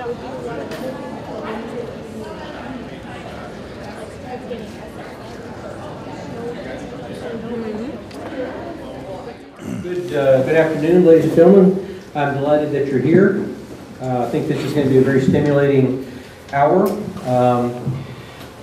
Good afternoon, ladies and gentlemen. I'm delighted that you're here. I think this is going to be a very stimulating hour.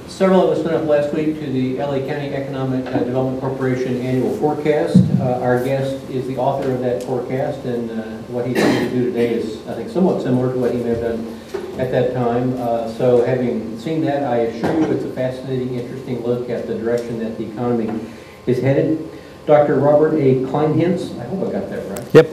Several of us went up last week to the LA County Economic Development Corporation annual forecast. Our guest is the author of that forecast, and what he's going to do today is, I think, somewhat similar to what he may have done at that time. So having seen that, I assure you it's a fascinating, interesting look at the direction that the economy is headed. Dr. Robert A. Kleinhentz, I hope I got that right. Yep.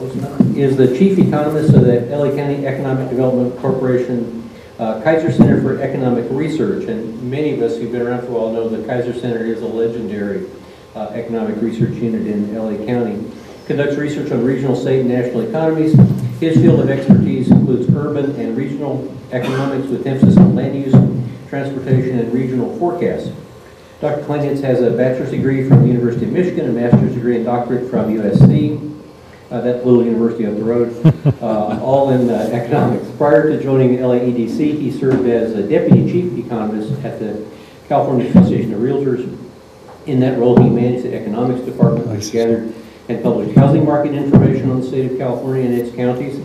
Is the chief economist of the LA County Economic Development Corporation Kaiser Center for Economic Research. And many of us who've been around for a while know the Kaiser Center is a legendary economic research unit in LA County. Conducts research on regional, state, and national economies. His field of expertise includes urban and regional economics with emphasis on land use, transportation, and regional forecasts. Dr. Kleinhentz has a bachelor's degree from the University of Michigan, a master's degree and doctorate from USC, that little university up the road, all in economics. Prior to joining LAEDC, he served as a deputy chief economist at the California Association of Realtors. In that role, he managed the economics department, which gathered and published housing market information on the state of California and its counties,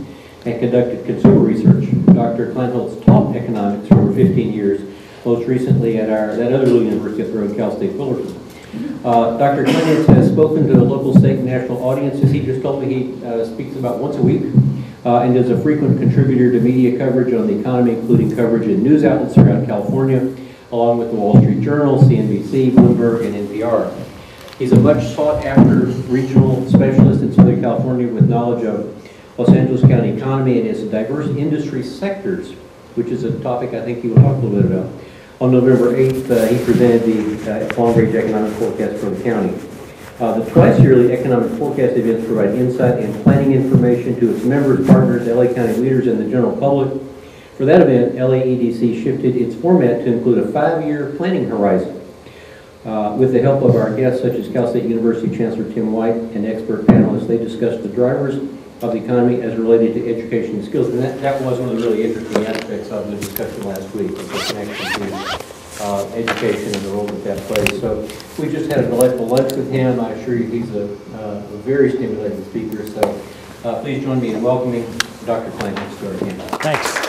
and conducted consumer research. Dr. Kleinhentz taught economics for over 15 years, most recently at that other little university up the road, Cal State Fullerton. Dr. Kleinhentz has spoken to local, state, and national audiences. He just told me he speaks about once a week and is a frequent contributor to media coverage on the economy, including coverage in news outlets around California, along with the Wall Street Journal, CNBC, Bloomberg, and NPR. He's a much sought-after regional specialist in Southern California with knowledge of Los Angeles County economy and its diverse industry sectors, which is a topic I think he will talk a little bit about. On November 8th, he presented the long-range economic forecast for the county. The twice-yearly economic forecast events provide insight and planning information to its members, partners, LA County leaders, and the general public. For that event, LAEDC shifted its format to include a 5-year planning horizon. With the help of our guests, such as Cal State University Chancellor Tim White and expert panelists, they discussed the drivers of the economy as related to education and skills. And that was one of the really interesting aspects of the discussion last week, was the connection to education and the role that that plays. So we just had a delightful lunch with him. I assure you he's a very stimulating speaker. So please join me in welcoming Dr. Kleinhentz to our panel. Thanks.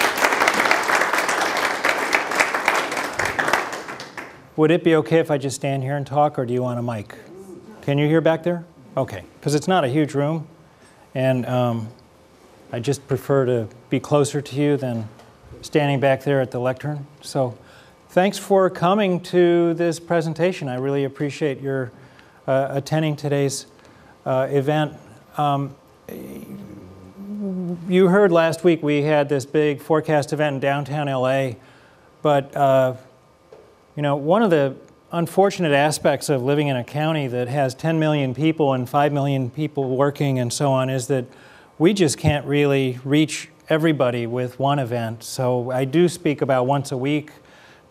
Would it be okay if I just stand here and talk, or do you want a mic? Can you hear back there? Okay, because it's not a huge room. And I just prefer to be closer to you than standing back there at the lectern. So thanks for coming to this presentation. I really appreciate your attending today's event. You heard last week we had this big forecast event in downtown LA, but you know, one of the unfortunate aspects of living in a county that has 10 million people and 5 million people working and so on is that we just can't really reach everybody with one event. So I do speak about once a week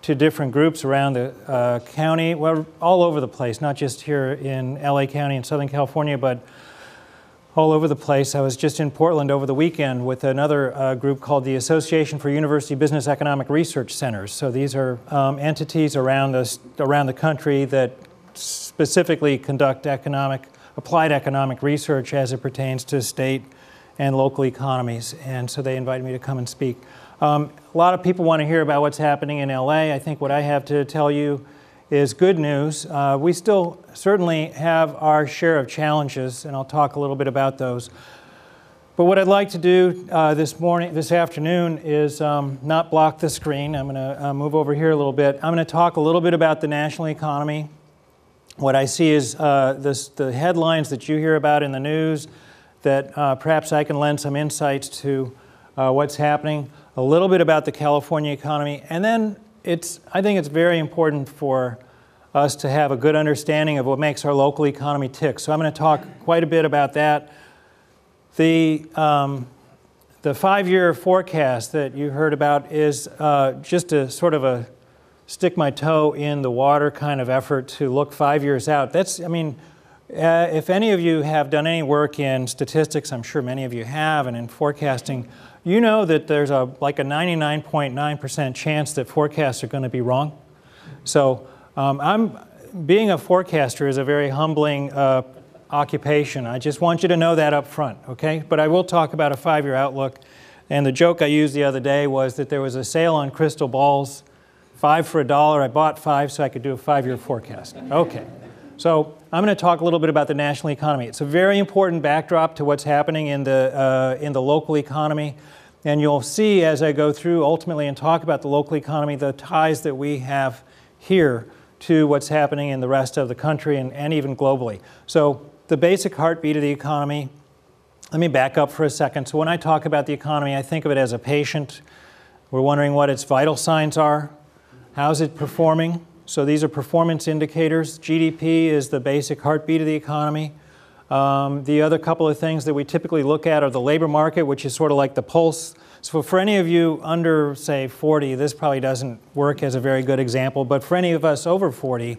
to different groups around the county, well, all over the place, not just here in LA County in Southern California, but all over the place. I was just in Portland over the weekend with another group called the Association for University Business Economic Research Centers. So these are entities around the country that specifically conduct applied economic research as it pertains to state and local economies. And so they invited me to come and speak. A lot of people want to hear about what's happening in LA. I think what I have to tell you is good news. We still certainly have our share of challenges, and I'll talk a little bit about those. But what I'd like to do this afternoon is not block the screen. I'm going to move over here a little bit. I'm going to talk a little bit about the national economy. What I see is the headlines that you hear about in the news, that perhaps I can lend some insights to what's happening, a little bit about the California economy, and then I think it's very important for us to have a good understanding of what makes our local economy tick. So I'm going to talk quite a bit about that. The 5-year forecast that you heard about is just a sort of a stick my toe in the water kind of effort to look 5 years out. That's, I mean, If any of you have done any work in statistics, I'm sure many of you have, and in forecasting, you know that there's like a 99.9% chance that forecasts are going to be wrong. So being a forecaster is a very humbling occupation. I just want you to know that up front, okay? But I will talk about a 5-year outlook. And the joke I used the other day was that there was a sale on crystal balls, 5 for $1. I bought 5 so I could do a 5-year forecast. Okay. So I'm going to talk a little bit about the national economy. It's a very important backdrop to what's happening in the local economy. And you'll see as I go through ultimately and talk about the local economy, the ties that we have here to what's happening in the rest of the country and even globally. So the basic heartbeat of the economy, let me back up for a second. So when I talk about the economy, I think of it as a patient. We're wondering what its vital signs are. How's it performing? So these are performance indicators. GDP is the basic heartbeat of the economy. The other couple of things that we typically look at are the labor market, which is sort of like the pulse. So for any of you under, say, 40, this probably doesn't work as a very good example, but for any of us over 40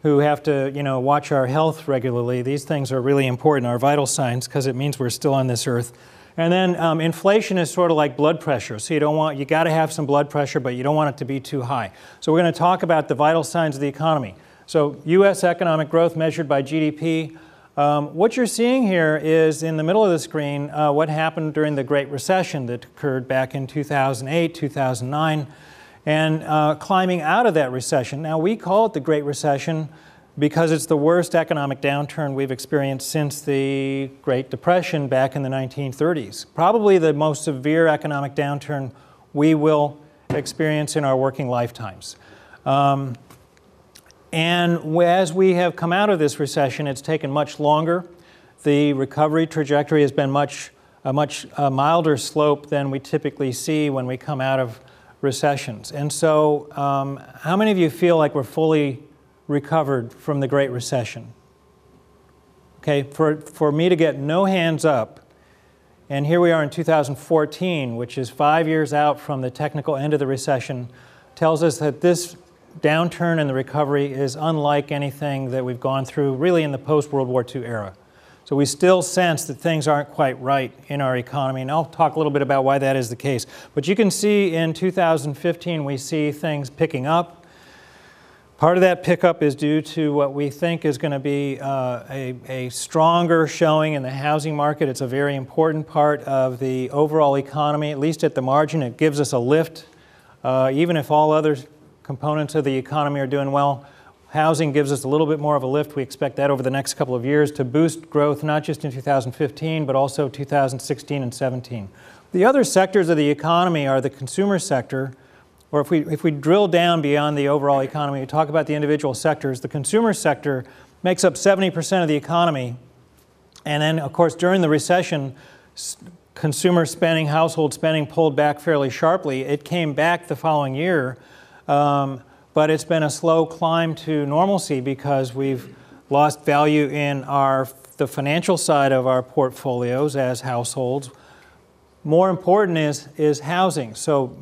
who have to, watch our health regularly, these things are really important, our vital signs, because it means we're still on this earth. And then inflation is sort of like blood pressure. So you got to have some blood pressure, but you don't want it to be too high. So we're going to talk about the vital signs of the economy. So U.S. economic growth measured by GDP. What you're seeing here is in the middle of the screen what happened during the Great Recession that occurred back in 2008, 2009, and climbing out of that recession. Now, we call it the Great Recession because it's the worst economic downturn we've experienced since the Great Depression back in the 1930s. Probably the most severe economic downturn we will experience in our working lifetimes. And as we have come out of this recession, it's taken much longer. The recovery trajectory has been a much milder slope than we typically see when we come out of recessions. And so how many of you feel like we're fully recovered from the Great Recession? Okay, for me to get no hands up, and here we are in 2014, which is 5 years out from the technical end of the recession, tells us that this downturn in the recovery is unlike anything that we've gone through really in the post-World War II era. So we still sense that things aren't quite right in our economy, and I'll talk a little bit about why that is the case. But you can see in 2015 we see things picking up. Part of that pickup is due to what we think is going to be a stronger showing in the housing market. It's a very important part of the overall economy, at least at the margin. It gives us a lift. Even if all other components of the economy are doing well, housing gives us a little bit more of a lift. We expect that over the next couple of years to boost growth, not just in 2015, but also 2016 and 17. The other sectors of the economy are the consumer sector, or if we drill down beyond the overall economy, we talk about the individual sectors. The consumer sector makes up 70% of the economy. And then, of course, during the recession, consumer spending, household spending pulled back fairly sharply. It came back the following year, but it's been a slow climb to normalcy because we've lost value in the financial side of our portfolios as households. More important is housing. So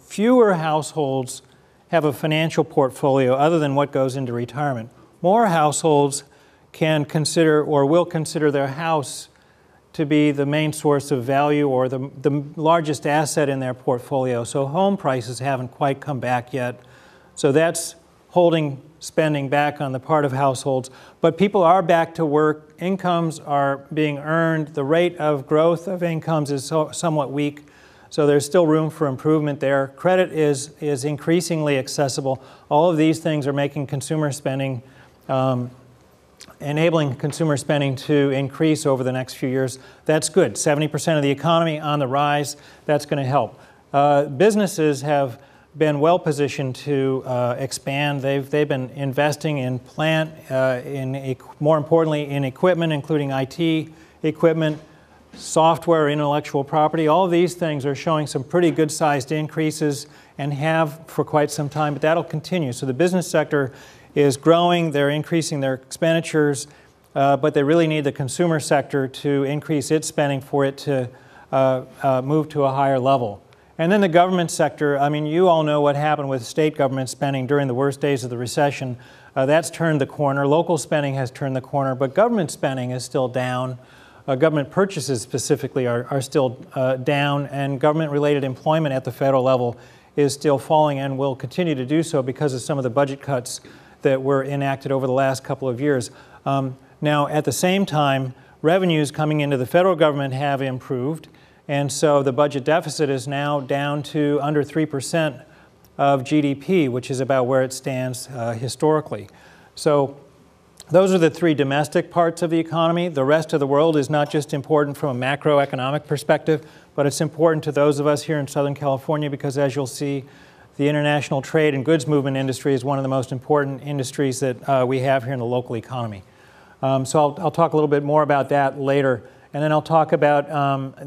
fewer households have a financial portfolio other than what goes into retirement. More households can consider or will consider their house to be the main source of value or the largest asset in their portfolio. So home prices haven't quite come back yet. So that's holding spending back on the part of households. But people are back to work. Incomes are being earned. The rate of growth of incomes is somewhat weak. So there's still room for improvement there. Credit is increasingly accessible. All of these things are making consumer spending, enabling consumer spending to increase over the next few years. That's good. 70% of the economy on the rise. That's going to help. Businesses have been well positioned to expand. They've been investing in plant, more importantly in equipment, including IT equipment, software, intellectual property. All of these things are showing some pretty good-sized increases and have for quite some time, but that'll continue. So the business sector is growing. They're increasing their expenditures, but they really need the consumer sector to increase its spending for it to move to a higher level. And then the government sector, I mean, you all know what happened with state government spending during the worst days of the recession. That's turned the corner. Local spending has turned the corner, but government spending is still down. Government purchases specifically are still down, and government-related employment at the federal level is still falling and will continue to do so because of some of the budget cuts that were enacted over the last couple of years. Now, at the same time, revenues coming into the federal government have improved, and so the budget deficit is now down to under 3% of GDP, which is about where it stands historically. So those are the three domestic parts of the economy. The rest of the world is not just important from a macroeconomic perspective, but it's important to those of us here in Southern California because, as you'll see, the international trade and goods movement industry is one of the most important industries that we have here in the local economy. So I'll talk a little bit more about that later, and then I'll talk about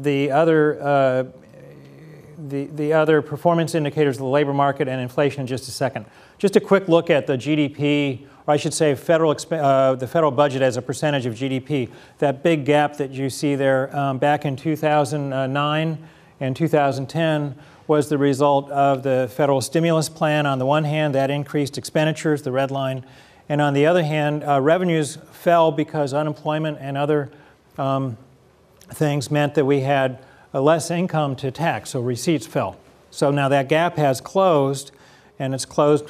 the other performance indicators of the labor market and inflation in just a second. Just a quick look at the GDP, or I should say the federal budget as a percentage of GDP. That big gap that you see there back in 2009 and 2010 was the result of the federal stimulus plan. On the one hand, that increased expenditures, the red line, and on the other hand, revenues fell because unemployment and other things meant that we had less income to tax, so receipts fell. So now that gap has closed, and it's closed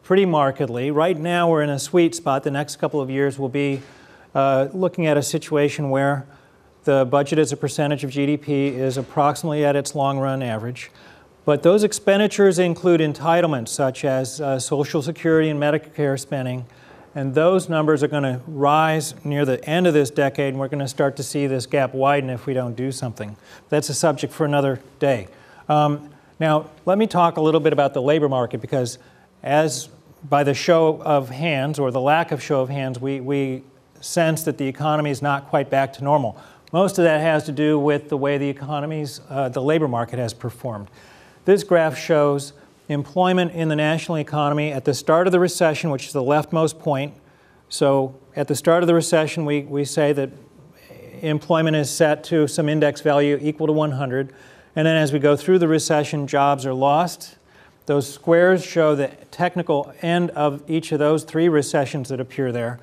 pretty markedly. Right now we're in a sweet spot. The next couple of years will be looking at a situation where the budget as a percentage of GDP is approximately at its long-run average. But those expenditures include entitlements such as Social Security and Medicare spending, and those numbers are going to rise near the end of this decade, and we're going to start to see this gap widen if we don't do something. That's a subject for another day. Now, let me talk a little bit about the labor market, because as by the show of hands, or the lack of show of hands, we sense that the economy is not quite back to normal. Most of that has to do with the way the labor market has performed. This graph shows employment in the national economy at the start of the recession, which is the leftmost point. So at the start of the recession, we say that employment is set to some index value equal to 100. And then as we go through the recession, jobs are lost. Those squares show the technical end of each of those three recessions that appear there.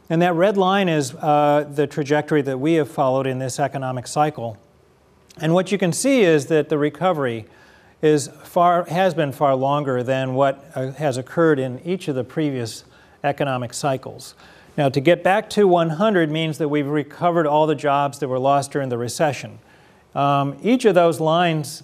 And that red line is the trajectory that we have followed in this economic cycle. And what you can see is that the recovery has been far longer than what has occurred in each of the previous economic cycles. Now, to get back to 100 means that we've recovered all the jobs that were lost during the recession. Each of those lines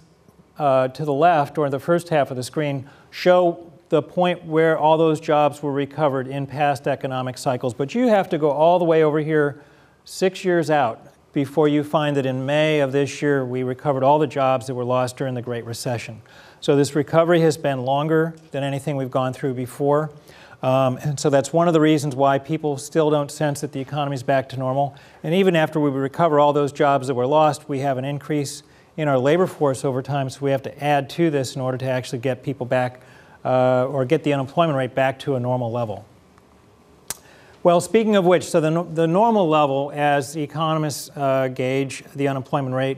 to the left, or the first half of the screen, show the point where all those jobs were recovered in past economic cycles. But you have to go all the way over here 6 years out before you find that in May of this year we recovered all the jobs that were lost during the Great Recession. So this recovery has been longer than anything we've gone through before. And so that's one of the reasons why people still don't sense that the economy is back to normal. And even after we recover all those jobs that were lost, we have an increase in our labor force over time, so we have to add to this in order to actually get people back or get the unemployment rate back to a normal level. Well, speaking of which, so the normal level, as the economists gauge the unemployment rate,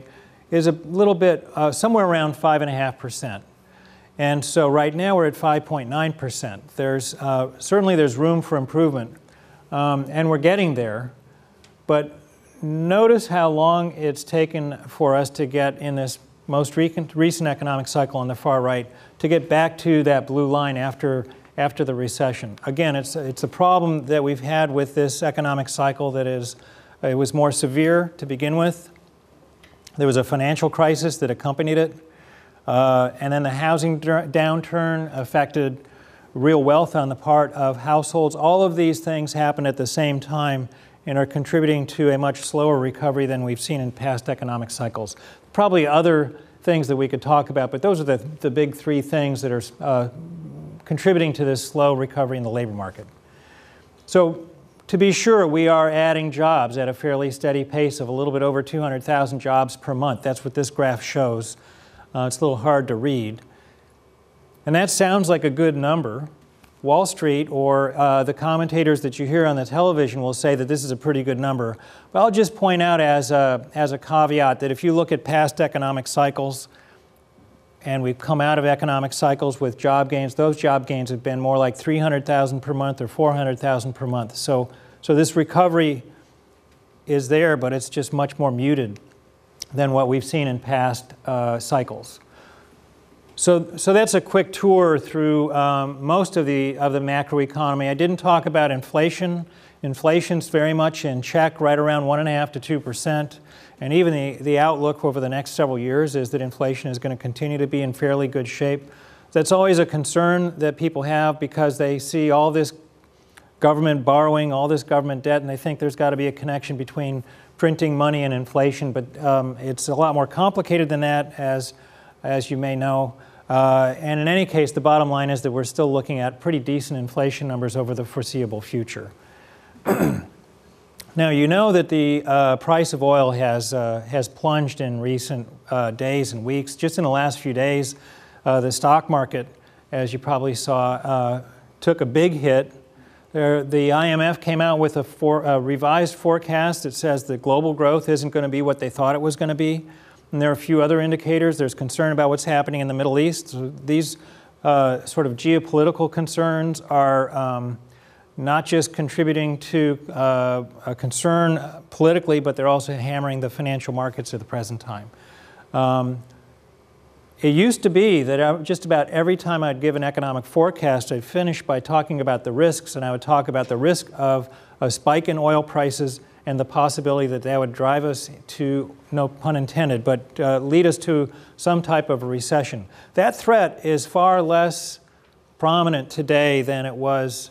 is a little bit, somewhere around 5.5%. And so right now we're at 5.9%. Certainly there's room for improvement, and we're getting there. But notice how long it's taken for us to get in this most recent economic cycle on the far right to get back to that blue line after the recession. Again, it's a problem that we've had with this economic cycle that it was more severe to begin with. There was a financial crisis that accompanied it. And then the housing downturn affected real wealth on the part of households. All of these things happened at the same time and are contributing to a much slower recovery than we've seen in past economic cycles. Probably other things that we could talk about, but those are the big three things that are contributing to this slow recovery in the labor market. So to be sure, we are adding jobs at a fairly steady pace of a little bit over 200,000 jobs per month. That's what this graph shows. It's a little hard to read. And that sounds like a good number. Wall Street or the commentators that you hear on the television will say that this is a pretty good number. But I'll just point out as a caveat that if you look at past economic cycles, and we've come out of economic cycles with job gains. Those job gains have been more like 300,000 per month or 400,000 per month. So this recovery is there, but it's just much more muted than what we've seen in past cycles. So that's a quick tour through most of the macroeconomy. I didn't talk about inflation. Inflation's very much in check, right around 1.5% to 2%. And even the outlook over the next several years is that inflation is going to continue to be in fairly good shape. That's always a concern that people have because they see all this government borrowing, all this government debt, and they think there's got to be a connection between printing money and inflation. But it's a lot more complicated than that, as you may know. And in any case, the bottom line is that we're still looking at pretty decent inflation numbers over the foreseeable future. Now, you know that the price of oil has plunged in recent days and weeks. Just in the last few days, the stock market, as you probably saw, took a big hit. The IMF came out with a revised forecast that says that global growth isn't going to be what they thought it was going to be. And there are a few other indicators. There's concern about what's happening in the Middle East. So these sort of geopolitical concerns are not just contributing to a concern politically, but they're also hammering the financial markets at the present time. It used to be that just about every time I'd give an economic forecast, I'd finish by talking about the risks, and I would talk about the risk of a spike in oil prices and the possibility that that would drive us to, no pun intended, but lead us to some type of a recession. That threat is far less prominent today than it was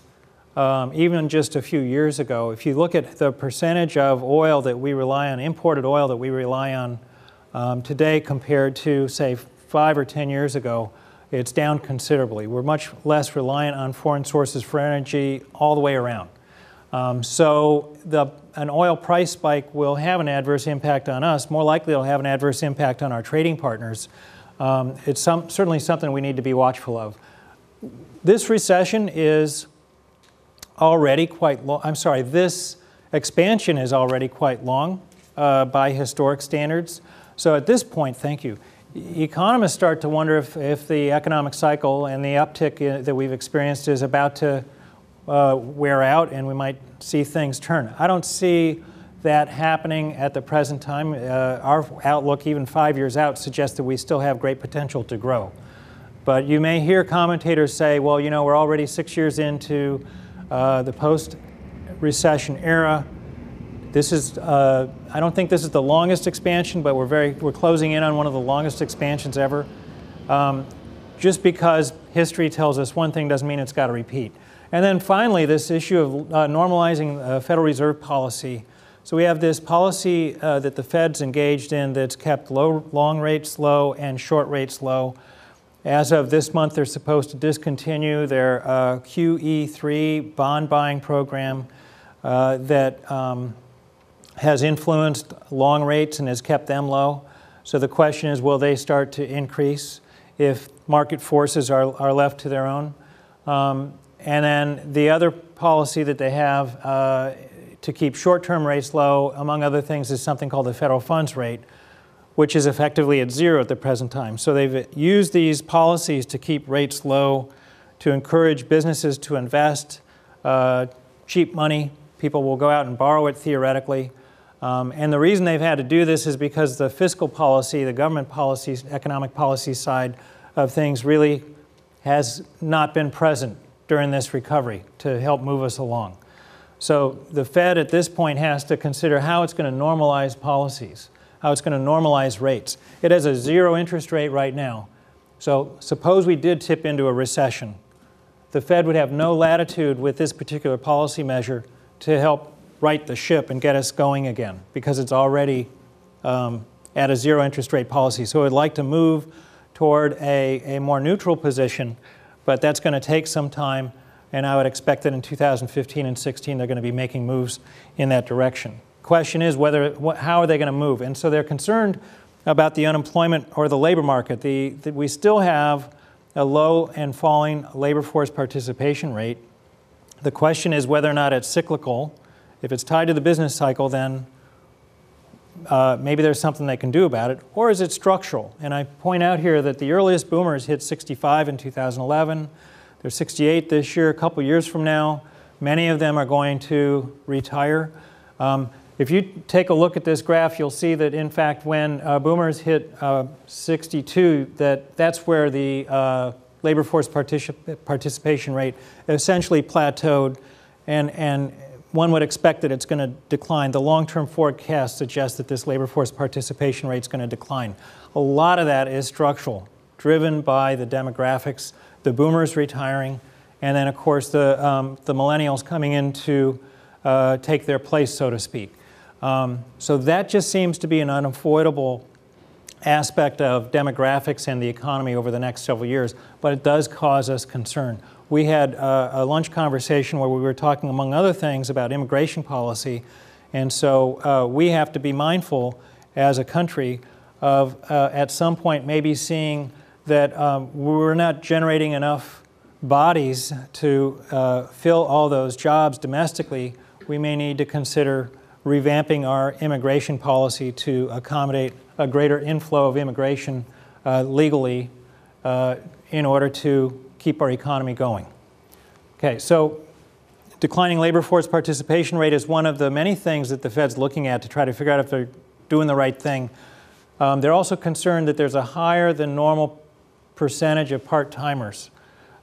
even just a few years ago. If you look at the percentage of oil that we rely on, imported oil that we rely on today compared to, say, 5 or 10 years ago, it's down considerably. We're much less reliant on foreign sources for energy all the way around. So an oil price spike will have an adverse impact on us. More likely it'll have an adverse impact on our trading partners. It's certainly something we need to be watchful of. This recession is already quite long. I'm sorry, this expansion is already quite long by historic standards. So at this point, thank you, economists start to wonder if the economic cycle and the uptick that we've experienced is about to wear out and we might see things turn. I don't see that happening at the present time. Our outlook, even 5 years out, suggests that we still have great potential to grow. But you may hear commentators say, well, you know, we're already 6 years into the post-recession era. This is, I don't think this is the longest expansion, but we're closing in on one of the longest expansions ever. Just because history tells us one thing doesn't mean it's got to repeat. And then finally, this issue of normalizing Federal Reserve policy. So we have this policy that the Fed's engaged in that's kept long rates low and short rates low. As of this month, they're supposed to discontinue their QE3 bond buying program that has influenced long rates and has kept them low. So the question is, will they start to increase if market forces are left to their own? And then the other policy that they have to keep short-term rates low, among other things, is something called the federal funds rate, which is effectively at zero at the present time. So they've used these policies to keep rates low, to encourage businesses to invest cheap money. People will go out and borrow it theoretically. And the reason they've had to do this is because the fiscal policy, the government policies, economic policy side of things really has not been present during this recovery to help move us along. So the Fed at this point has to consider how it's going to normalize policies, how it's going to normalize rates. It has a zero interest rate right now. So suppose we did tip into a recession. The Fed would have no latitude with this particular policy measure to help right the ship and get us going again because it's already at a zero interest rate policy. So I'd like to move toward a more neutral position, but that's going to take some time, and I would expect that in 2015 and 16 they're going to be making moves in that direction. Question is how are they going to move? And so they're concerned about the unemployment or the labor market. We still have a low and falling labor force participation rate. The question is whether or not it's cyclical. If it's tied to the business cycle, then maybe there's something they can do about it, or is it structural? And I point out here that the earliest boomers hit 65 in 2011. They're 68 this year. A couple years from now, many of them are going to retire. If you take a look at this graph, you'll see that, in fact, when boomers hit 62, that's where the labor force participation rate essentially plateaued, and one would expect that it's going to decline. The long-term forecast suggests that this labor force participation rate is going to decline. A lot of that is structural, driven by the demographics, the boomers retiring, and then, of course, the millennials coming in to take their place, so to speak. So that just seems to be an unavoidable aspect of demographics and the economy over the next several years, but it does cause us concern. We had a lunch conversation where we were talking, among other things, about immigration policy, and so we have to be mindful as a country of, at some point, maybe seeing that we're not generating enough bodies to fill all those jobs domestically. We may need to consider revamping our immigration policy to accommodate a greater inflow of immigration legally in order to keep our economy going. Okay, so declining labor force participation rate is one of the many things that the Fed's looking at to try to figure out if they're doing the right thing. They're also concerned that there's a higher than normal percentage of part-timers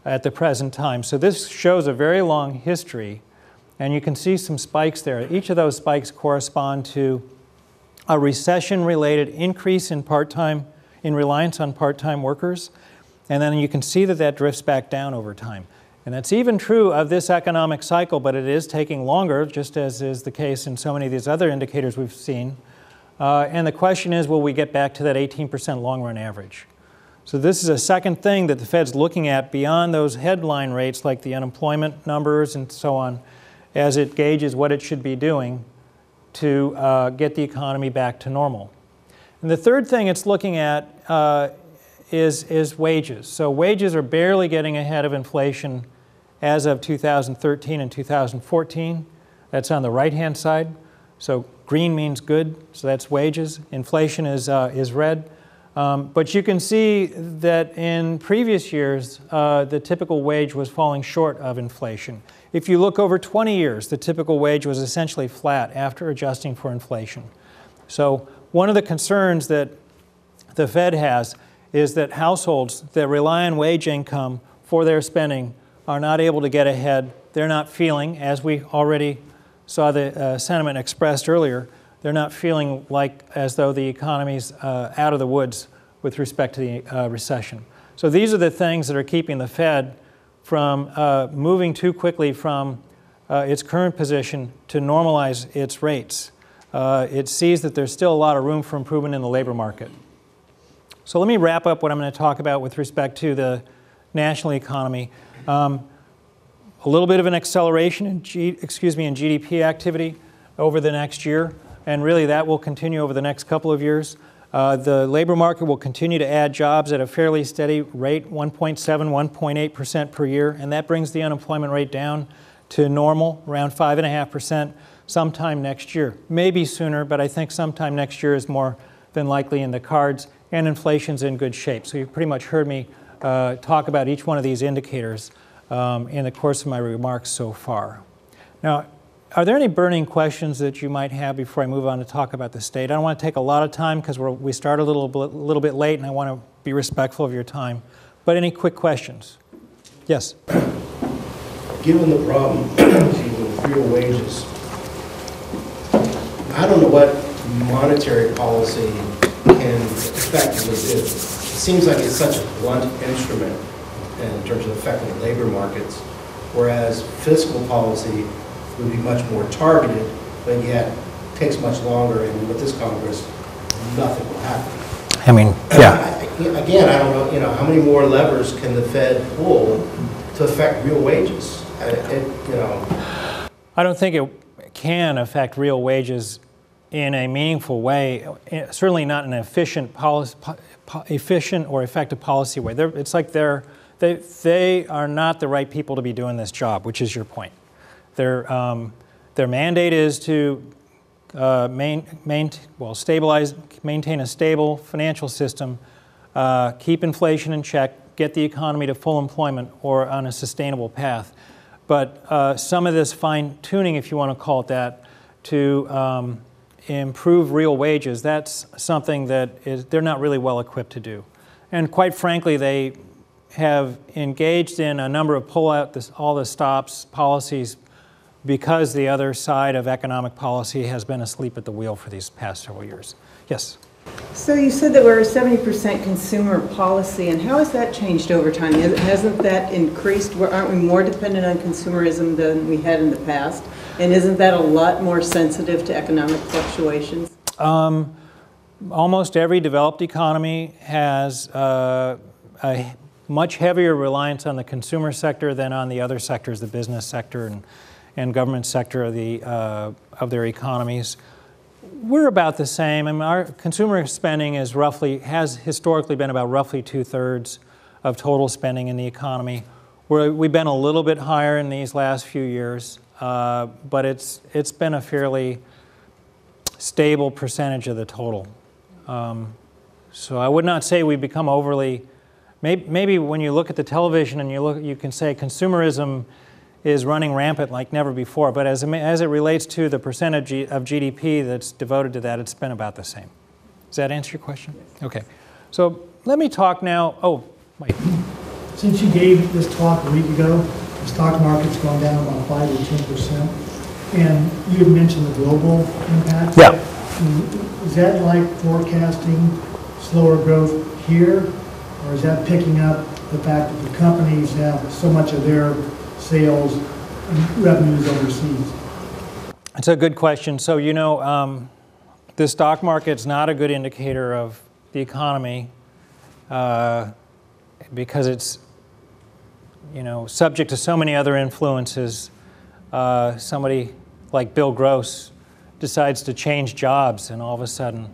at the present time. So this shows a very long history, and you can see some spikes there. Each of those spikes correspond to a recession-related increase in reliance on part-time workers, and then you can see that that drifts back down over time. And that's even true of this economic cycle, but it is taking longer, just as is the case in so many of these other indicators we've seen. And the question is, will we get back to that 18% long-run average? So this is a second thing that the Fed's looking at beyond those headline rates like the unemployment numbers and so on, as it gauges what it should be doing to get the economy back to normal. And the third thing it's looking at is wages. So wages are barely getting ahead of inflation as of 2013 and 2014. That's on the right-hand side. So green means good, so that's wages. Inflation is red. But you can see that in previous years, the typical wage was falling short of inflation. If you look over 20 years, the typical wage was essentially flat after adjusting for inflation. So one of the concerns that the Fed has is that households that rely on wage income for their spending are not able to get ahead. They're not feeling, as we already saw the sentiment expressed earlier, they're not feeling like as though the economy's out of the woods with respect to the recession. So these are the things that are keeping the Fed from moving too quickly from its current position to normalize its rates. It sees that there's still a lot of room for improvement in the labor market. So let me wrap up what I'm going to talk about with respect to the national economy. A little bit of an acceleration in GDP activity over the next year, and really that will continue over the next couple of years. The labor market will continue to add jobs at a fairly steady rate, 1.7, 1.8% per year, and that brings the unemployment rate down to normal, around 5.5% sometime next year. Maybe sooner, but I think sometime next year is more than likely in the cards, and inflation's in good shape. So you've pretty much heard me talk about each one of these indicators in the course of my remarks so far. Now, are there any burning questions that you might have before I move on to talk about the state? I don't want to take a lot of time because we start a little bit late, and I want to be respectful of your time. But any quick questions? Yes? Given the problem with real wages, I don't know what monetary policy can effectively do. It seems like it's such a blunt instrument in terms of affecting labor markets, whereas fiscal policy would be much more targeted, but yet takes much longer, and with this Congress, nothing will happen. I mean, yeah. Again, I don't know, how many more levers can the Fed pull to affect real wages? I don't think it can affect real wages in a meaningful way, certainly not in an efficient or effective policy way. It's like they are not the right people to be doing this job, which is your point. Their mandate is to maintain a stable financial system, keep inflation in check, get the economy to full employment or on a sustainable path. But some of this fine-tuning, if you want to call it that, to improve real wages, that's something that they're not really well equipped to do. And quite frankly, they have engaged in a number of all the stops policies because the other side of economic policy has been asleep at the wheel for these past several years. Yes? So you said that we're a 70% consumer policy, and how has that changed over time? Hasn't that increased? Aren't we more dependent on consumerism than we had in the past? And isn't that a lot more sensitive to economic fluctuations? Almost every developed economy has a much heavier reliance on the consumer sector than on the other sectors, the business sector and government sector of their economies. We're about the same. I mean, our consumer spending has historically been about roughly 2/3 of total spending in the economy. We've been a little bit higher in these last few years, but it's been a fairly stable percentage of the total. So I would not say we've become overly. Maybe when you look at the television and you can say consumerism is running rampant like never before, but as it relates to the percentage of GDP that's devoted to that, it's been about the same. Does that answer your question? Yes. Okay. So let me talk now. Oh, Mike. Since you gave this talk a week ago, the stock market's gone down about 5 to 10%, and you had mentioned the global impact. Yeah. Is that like forecasting slower growth here, or is that picking up the fact that the companies have so much of their sales and revenues overseas? It's a good question. So, the stock market's not a good indicator of the economy because it's, subject to so many other influences. Somebody like Bill Gross decides to change jobs, and all of a sudden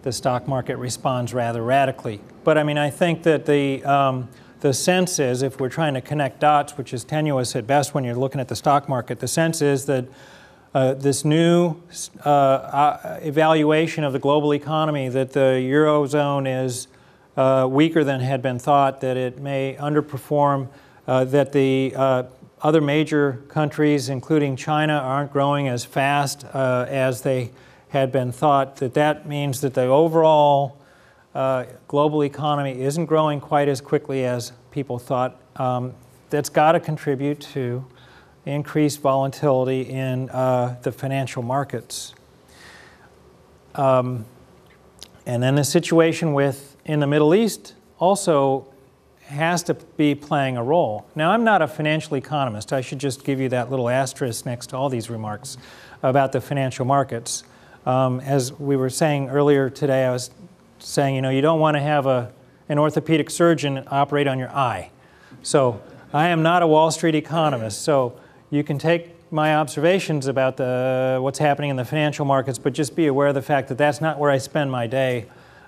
the stock market responds rather radically. But I think that the sense is, if we're trying to connect dots, which is tenuous at best when you're looking at the stock market, the sense is that this new evaluation of the global economy, that the Eurozone is weaker than had been thought, that it may underperform, that the other major countries, including China, aren't growing as fast as they had been thought, that means that the overall global economy isn't growing quite as quickly as people thought. That's got to contribute to increased volatility in the financial markets. And then the situation in the Middle East also has to be playing a role. Now, I'm not a financial economist. I should just give you that little asterisk next to all these remarks about the financial markets. As we were saying earlier today, I was saying, you don't want to have an orthopedic surgeon operate on your eye. So I am not a Wall Street economist. So you can take my observations about what's happening in the financial markets, but just be aware of the fact that that's not where I spend my day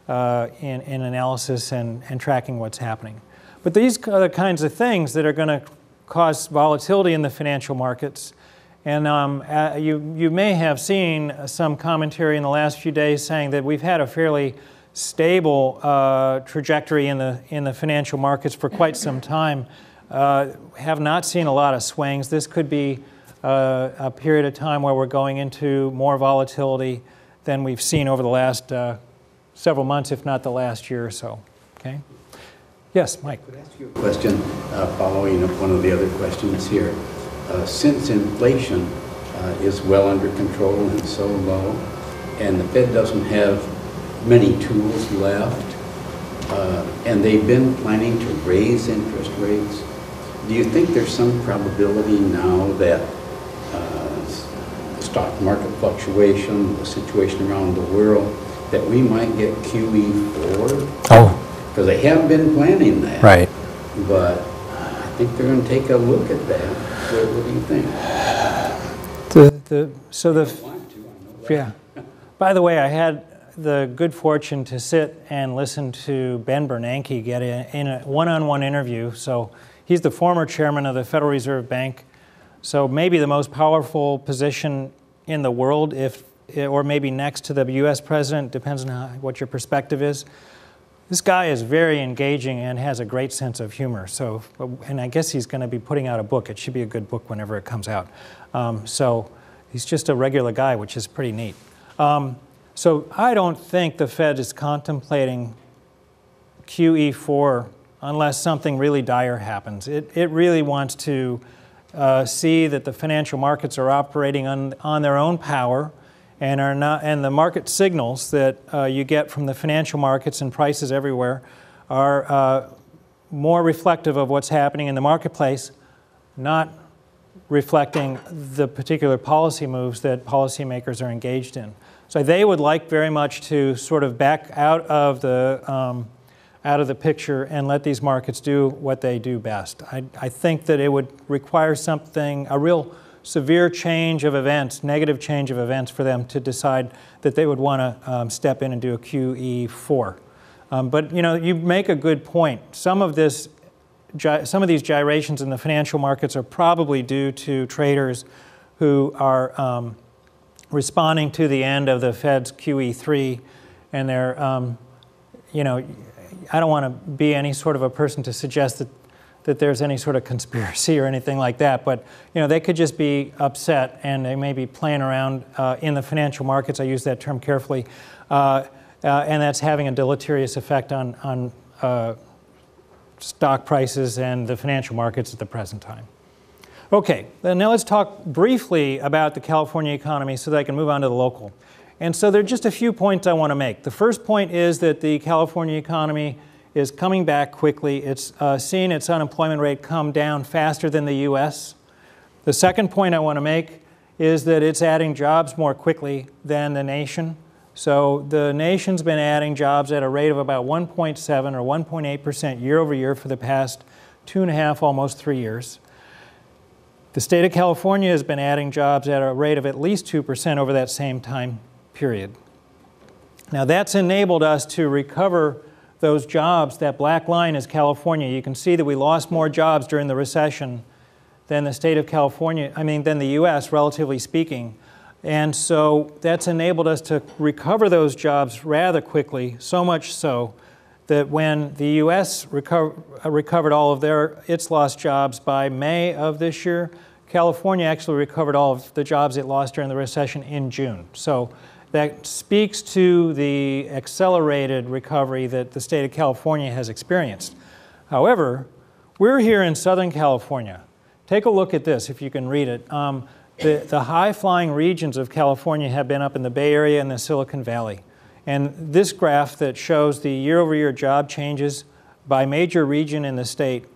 in analysis and tracking what's happening. But these are the kinds of things that are going to cause volatility in the financial markets. And you may have seen some commentary in the last few days saying that we've had a fairly stable trajectory in the financial markets for quite some time. Have not seen a lot of swings. This could be a period of time where we're going into more volatility than we've seen over the last several months, if not the last year or so. Okay. Yes, Mike. Could I ask you a question following up one of the other questions here? Since inflation is well under control and so low, and the Fed doesn't have many tools left, and they've been planning to raise interest rates, do you think there's some probability now that the stock market fluctuation, the situation around the world, that we might get QE4? Oh. Because they have been planning that. Right. But I think they're going to take a look at that. What do you think? Yeah. By the way, I had the good fortune to sit and listen to Ben Bernanke get in a one-on-one interview. So he's the former chairman of the Federal Reserve Bank. So maybe the most powerful position in the world, if or maybe next to the US president, depends on what your perspective is. This guy is very engaging and has a great sense of humor. So, and I guess he's going to be putting out a book. It should be a good book whenever it comes out. So he's just a regular guy, which is pretty neat. So I don't think the Fed is contemplating QE4 unless something really dire happens. It really wants to see that the financial markets are operating on their own power and are not, and the market signals that you get from the financial markets and prices everywhere are more reflective of what's happening in the marketplace, not reflecting the particular policy moves that policymakers are engaged in. So they would like very much to sort of back out of the picture and let these markets do what they do best. I think that it would require something, a real severe change of events, negative change of events for them to decide that they would want to step in and do a QE4. But you know, you make a good point. Some of these gyrations in the financial markets are probably due to traders who are responding to the end of the Fed's QE3, and they're, you know, I don't want to be any sort of a person to suggest that there's any sort of conspiracy or anything like that, but you know, they could just be upset and they may be playing around in the financial markets, I use that term carefully, and that's having a deleterious effect on stock prices and the financial markets at the present time. Okay, now let's talk briefly about the California economy so that I can move on to the local. And so there are just a few points I want to make. The first point is that the California economy is coming back quickly. It's seeing its unemployment rate come down faster than the US. The second point I want to make is that it's adding jobs more quickly than the nation. So the nation's been adding jobs at a rate of about 1.7 or 1.8% year over year for the past 2.5, almost 3 years. The state of California has been adding jobs at a rate of at least 2% over that same time period. Now that's enabled us to recover those jobs. That black line is California. You can see that we lost more jobs during the recession than the state of California, than the US, relatively speaking. And so that's enabled us to recover those jobs rather quickly, so much so that when the US recovered all of its lost jobs by May of this year, California actually recovered all of the jobs it lost during the recession in June. So that speaks to the accelerated recovery that the state of California has experienced. However, we're here in Southern California. Take a look at this if you can read it. The high-flying regions of California have been up in the Bay Area and the Silicon Valley. And this graph that shows the year-over-year job changes by major region in the state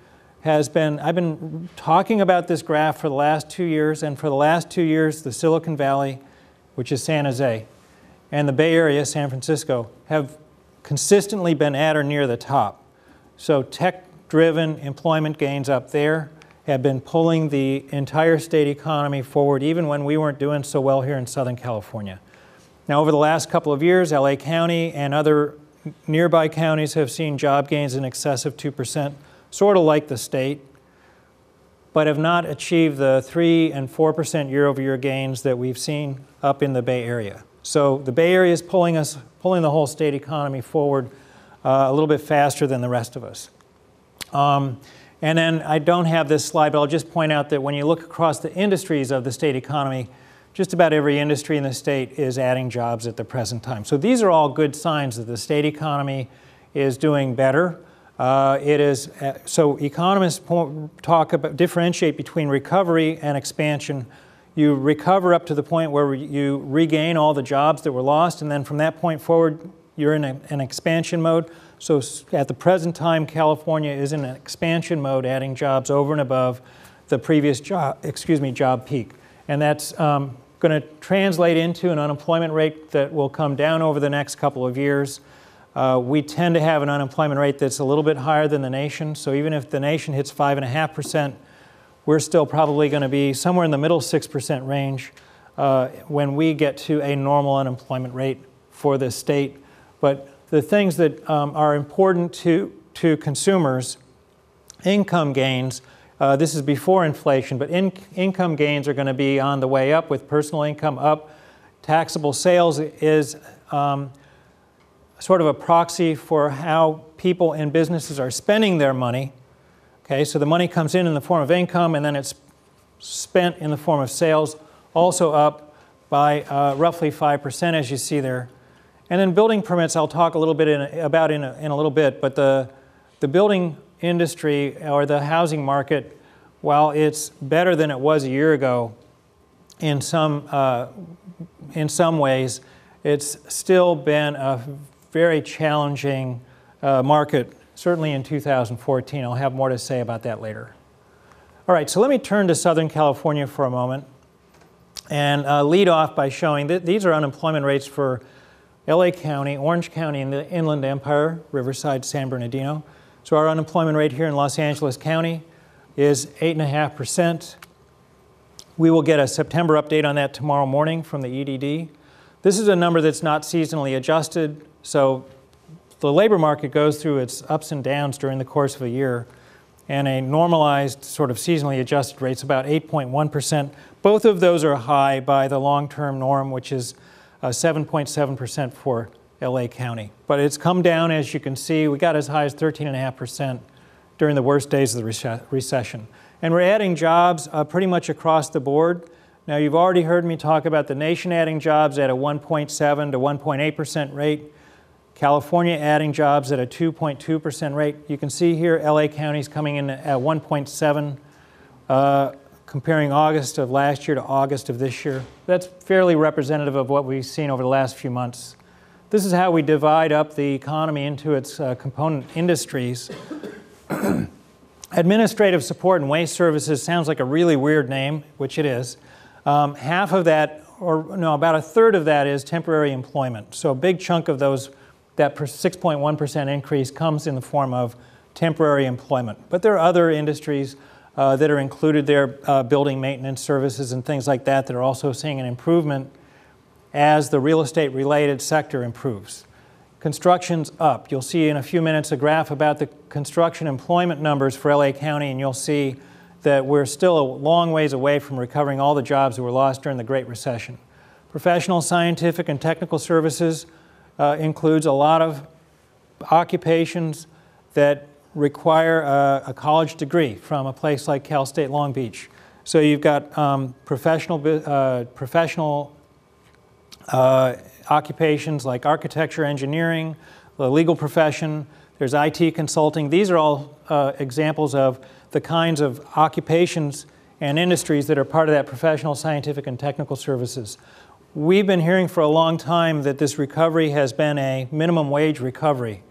has been, I've been talking about this graph for the last 2 years, and for the last 2 years, the Silicon Valley, which is San Jose, and the Bay Area, San Francisco, have consistently been at or near the top. So tech-driven employment gains up there have been pulling the entire state economy forward, even when we weren't doing so well here in Southern California. Now, over the last couple of years, LA County and other nearby counties have seen job gains in excess of 2%, sort of like the state, but have not achieved the 3% and 4% year-over-year gains that we've seen up in the Bay Area. So the Bay Area is pulling the whole state economy forward a little bit faster than the rest of us. And then I don't have this slide, but I'll just point out that when you look across the industries of the state economy, just about every industry in the state is adding jobs at the present time. So these are all good signs that the state economy is doing better. So economists differentiate between recovery and expansion. You recover up to the point where you regain all the jobs that were lost, and then from that point forward, you're in an expansion mode. So at the present time, California is in an expansion mode, adding jobs over and above the previous job peak. And that's going to translate into an unemployment rate that will come down over the next couple of years. We tend to have an unemployment rate that's a little bit higher than the nation. So even if the nation hits 5.5%, we're still probably going to be somewhere in the middle 6% range when we get to a normal unemployment rate for the state. But the things that are important to consumers, income gains, this is before inflation, but income gains are going to be on the way up with personal income up. taxable sales is sort of a proxy for how people and businesses are spending their money. Okay, so the money comes in the form of income, and then it's spent in the form of sales, also up by roughly 5%, as you see there. And then building permits, I'll talk a little bit about in a little bit, but the building industry or the housing market, while it's better than it was a year ago in some ways, it's still been a very challenging market, certainly in 2014. I'll have more to say about that later. All right, so let me turn to Southern California for a moment and lead off by showing that these are unemployment rates for LA County, Orange County, and the Inland Empire, Riverside, San Bernardino. So our unemployment rate here in Los Angeles County is 8.5%. We will get a September update on that tomorrow morning from the EDD. This is a number that's not seasonally adjusted, so the labor market goes through its ups and downs during the course of a year, and a normalized sort of seasonally adjusted rate is about 8.1%. Both of those are high by the long-term norm, which is 7.7% for LA County. But it's come down, as you can see. We got as high as 13.5% during the worst days of the recession. And we're adding jobs pretty much across the board. Now, you've already heard me talk about the nation adding jobs at a 1.7 to 1.8% rate. California adding jobs at a 2.2% rate. You can see here LA County's coming in at 1.7, comparing August of last year to August of this year. That's fairly representative of what we've seen over the last few months. This is how we divide up the economy into its component industries. Administrative support and waste services sounds like a really weird name, which it is. Half of that, or no, about a third of that is temporary employment. So a big chunk of those, that 6.1% increase comes in the form of temporary employment. But there are other industries that are included there, building maintenance services and things like that, that are also seeing an improvement as the real estate related sector improves. Construction's up. You'll see in a few minutes a graph about the construction employment numbers for LA County, and you'll see that we're still a long ways away from recovering all the jobs that were lost during the Great Recession. Professional, scientific, and technical services includes a lot of occupations that require a college degree from a place like Cal State Long Beach. So you've got professional occupations like architecture, engineering, the legal profession, there's IT consulting. These are all examples of the kinds of occupations and industries that are part of that professional, scientific, and technical services. We've been hearing for a long time that this recovery has been a minimum wage recovery,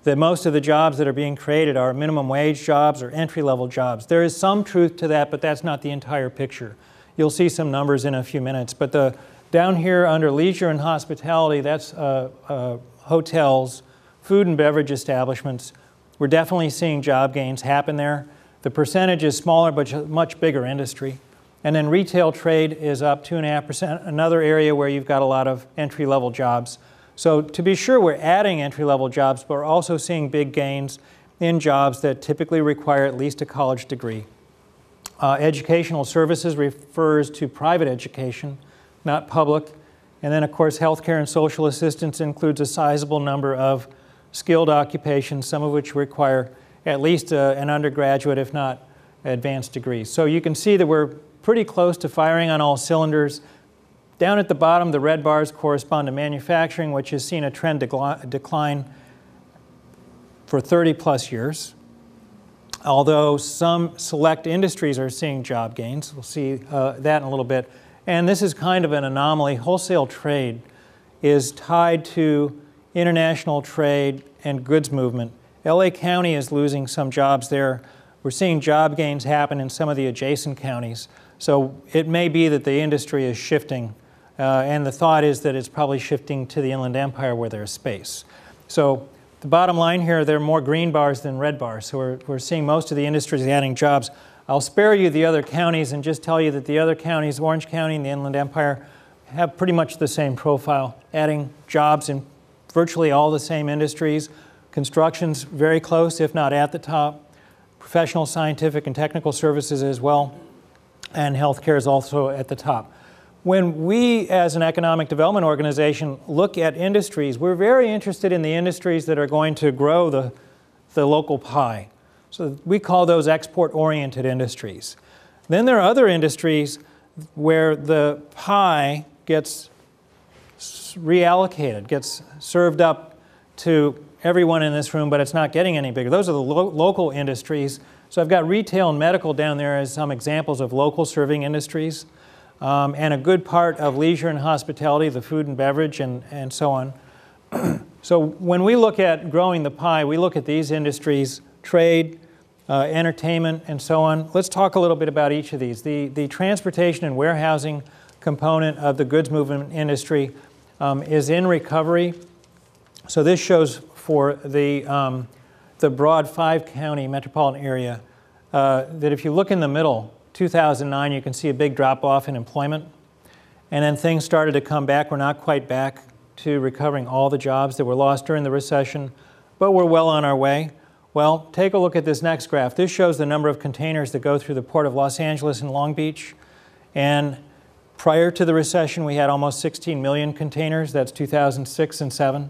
that most of the jobs that are being created are minimum wage jobs or entry-level jobs. There is some truth to that, but that's not the entire picture. You'll see some numbers in a few minutes, but down here under leisure and hospitality, that's hotels, food and beverage establishments. We're definitely seeing job gains happen there. The percentage is smaller, but a much bigger industry. And then retail trade is up 2.5%, another area where you've got a lot of entry-level jobs. So to be sure, we're adding entry-level jobs, but we're also seeing big gains in jobs that typically require at least a college degree. Educational services refers to private education, not public. And then, of course, healthcare and social assistance includes a sizable number of skilled occupations, some of which require at least an undergraduate, if not advanced degree. So you can see that we're pretty close to firing on all cylinders. Down at the bottom, the red bars correspond to manufacturing, which has seen a trend decline for 30-plus years. Although some select industries are seeing job gains. We'll see that in a little bit. And this is kind of an anomaly. Wholesale trade is tied to international trade and goods movement. LA County is losing some jobs there. We're seeing job gains happen in some of the adjacent counties. So it may be that the industry is shifting, and the thought is that it's probably shifting to the Inland Empire where there's space. So the bottom line here, there are more green bars than red bars. So we're seeing most of the industries adding jobs. I'll spare you the other counties and just tell you that the other counties, Orange County and the Inland Empire, have pretty much the same profile, adding jobs in virtually all the same industries. Construction's very close, if not at the top. Professional, scientific, and technical services as well. And healthcare is also at the top. when we, as an economic development organization, look at industries, we're very interested in the industries that are going to grow the local pie. So we call those export-oriented industries. Then there are other industries where the pie gets reallocated, gets served up to everyone in this room, but it's not getting any bigger. Those are the local industries. So I've got retail and medical down there as some examples of local serving industries, and a good part of leisure and hospitality, the food and beverage, and so on. So when we look at growing the pie, we look at these industries, trade, entertainment, and so on. Let's talk a little bit about each of these. The transportation and warehousing component of the goods movement industry is in recovery. So this shows for the broad 5-county metropolitan area that if you look in the middle, 2009, you can see a big drop-off in employment. And then things started to come back. We're not quite back to recovering all the jobs that were lost during the recession, but we're well on our way. Well, take a look at this next graph. This shows the number of containers that go through the Port of Los Angeles and Long Beach. And prior to the recession, we had almost 16 million containers. That's 2006 and 7.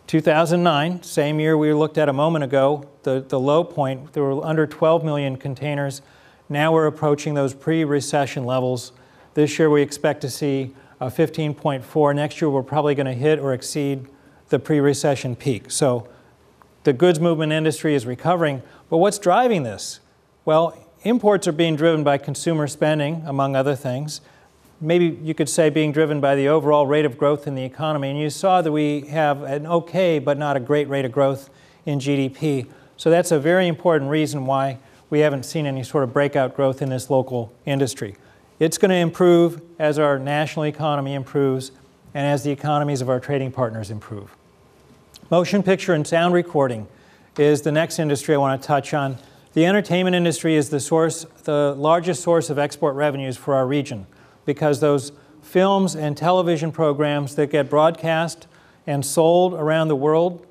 2009, same year we looked at a moment ago, the low point, there were under 12 million containers. Now we're approaching those pre-recession levels. This year we expect to see 15.4. Next year we're probably going to hit or exceed the pre-recession peak. So the goods movement industry is recovering. But what's driving this? Well, imports are being driven by consumer spending, among other things. Maybe you could say being driven by the overall rate of growth in the economy. And you saw that we have an okay but not a great rate of growth in GDP. So that's a very important reason why we haven't seen any sort of breakout growth in this local industry. It's going to improve as our national economy improves and as the economies of our trading partners improve. Motion picture and sound recording is the next industry I want to touch on. The entertainment industry is the largest source of export revenues for our region, because those films and television programs that get broadcast and sold around the world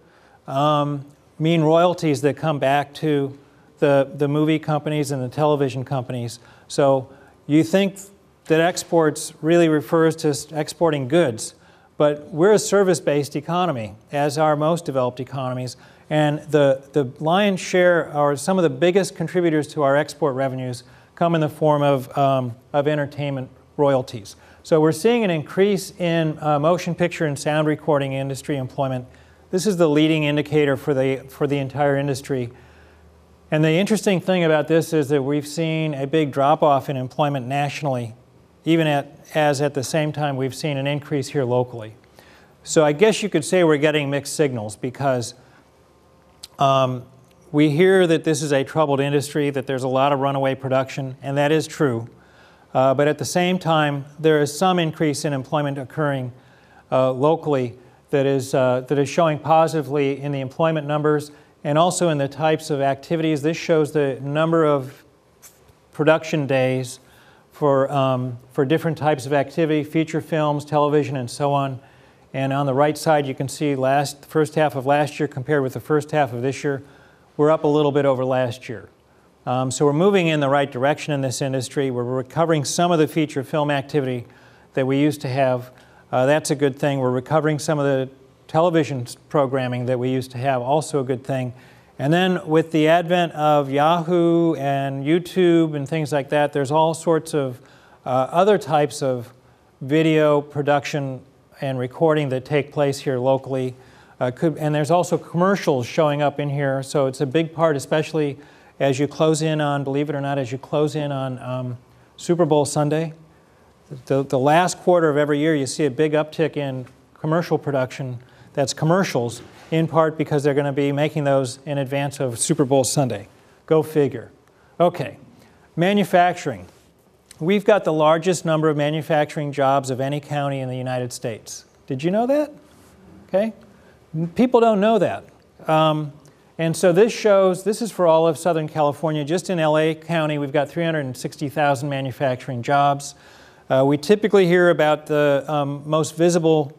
mean royalties that come back to the movie companies and the television companies. So you think that exports really refers to exporting goods, but we're a service-based economy, as are most developed economies, and the lion's share, or some of the biggest contributors to our export revenues, come in the form of entertainment royalties. So we're seeing an increase in motion picture and sound recording industry employment. This is the leading indicator for the entire industry. And the interesting thing about this is that we've seen a big drop-off in employment nationally, even as at the same time we've seen an increase here locally. So I guess you could say we're getting mixed signals, because we hear that this is a troubled industry, that there's a lot of runaway production, and that is true. But at the same time, there is some increase in employment occurring locally that is showing positively in the employment numbers and also in the types of activities. This shows the number of production days for different types of activity, feature films, television, and so on. And on the right side, you can see first half of last year compared with the first half of this year. We're up a little bit over last year. So we're moving in the right direction in this industry. We're recovering some of the feature film activity that we used to have. That's a good thing. We're recovering some of the television programming that we used to have, also a good thing. And then with the advent of Yahoo and YouTube and things like that, there's all sorts of other types of video production and recording that take place here locally. And there's also commercials showing up in here, so it's a big part, especially as you close in on, believe it or not, as you close in on Super Bowl Sunday. The last quarter of every year, you see a big uptick in commercial production. That's commercials, in part because they're going to be making those in advance of Super Bowl Sunday. Go figure. Okay, manufacturing. We've got the largest number of manufacturing jobs of any county in the United States. Did you know that? Okay. People don't know that. And so this is for all of Southern California. Just in LA County, we've got 360,000 manufacturing jobs. We typically hear about the most visible